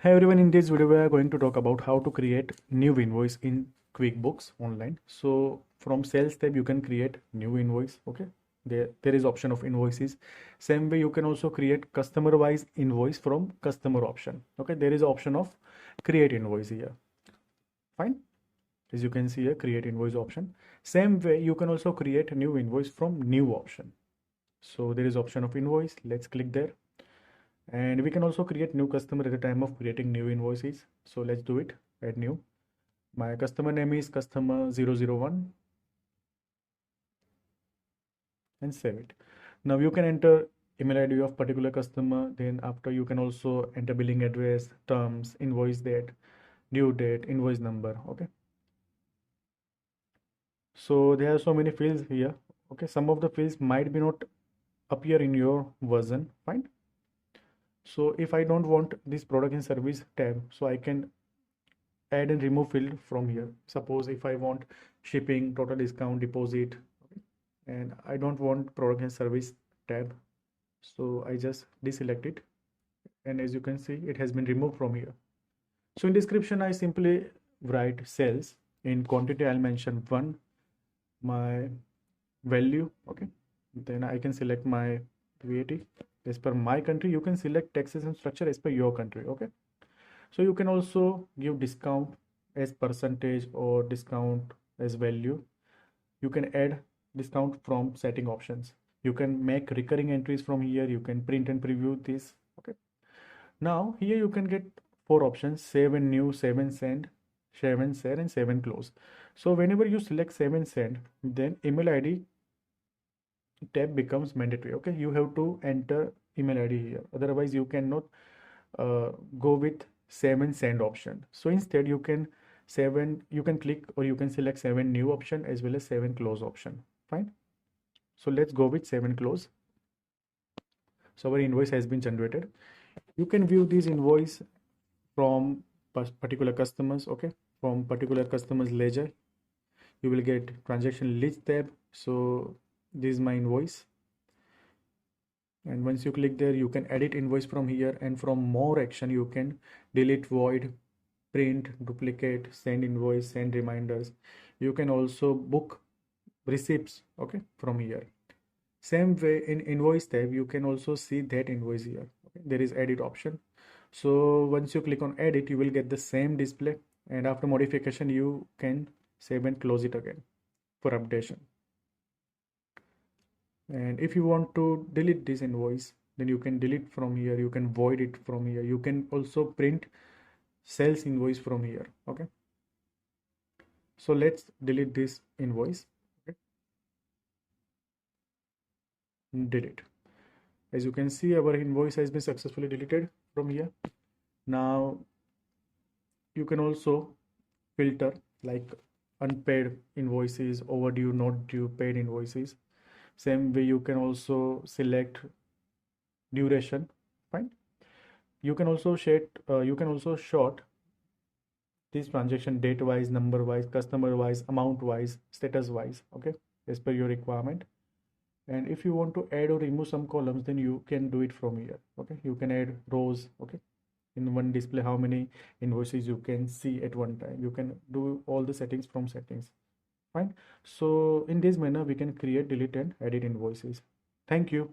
Hey everyone, in this video we are going to talk about how to create new invoice in QuickBooks online. So from sales tab you can create new invoice. Okay, there is option of invoices. Same way you can also create customer wise invoice from customer option. Okay, there is option of create invoice here. Fine, as you can see here, create invoice option. Same way you can also create a new invoice from new option. So there is option of invoice. Let's click there. And we can also create new customer at the time of creating new invoices. So let's do it. Add new. My customer name is customer 001 and save it. Now you can enter email ID of particular customer. Then after you can also enter billing address, terms, invoice date, due date, invoice number. Okay. So there are so many fields here. Okay. Some of the fields might be not appear in your version. Fine. So if I don't want this product and service tab, so I can add and remove field from here. Suppose if I want shipping, total discount, deposit, okay, and I don't want product and service tab, so I just deselect it, and as you can see it has been removed from here. So in description I simply write sales. In quantity I'll mention 1, my value, okay, then I can select my VAT as per my country. You can select taxation structure as per your country. Okay, so you can also give discount as percentage or discount as value. You can add discount from setting options. You can make recurring entries from here. You can print and preview this. Okay, now here you can get 4 options: save and new, save and send, save and share, and save and close. So whenever you select save and send, then email ID tab becomes mandatory. Okay, you have to enter email ID here, otherwise you cannot go with save and send option. So instead you can click or you can select save and new option as well as save and close option. Fine, so let's go with save and close. So our invoice has been generated. You can view this invoice from particular customers. Okay, from particular customers ledger you will get transaction list tab. So this is my invoice, and once you click there you can edit invoice from here, and from more action you can delete, void, print, duplicate, send invoice, send reminders. You can also book receipts, okay, from here. Same way in invoice tab you can also see that invoice here. Okay, there is edit option. So once you click on edit you will get the same display, and after modification you can save and close it again for updation. And if you want to delete this invoice, then you can delete from here. You can void it from here. You can also print sales invoice from here. Okay, so let's delete this invoice. Okay, delete. As you can see our invoice has been successfully deleted from here. Now you can also filter like unpaid invoices, overdue, not due, paid invoices. Same way you can also select duration. Fine, you can also sort this transaction date wise, number wise, customer wise, amount wise, status wise. Okay, as per your requirement. And if you want to add or remove some columns, then you can do it from here. Okay, you can add rows. Okay, in one display how many invoices you can see at one time. You can do all the settings from settings. Fine, so in this manner we can create, delete, and edit invoices. Thank you.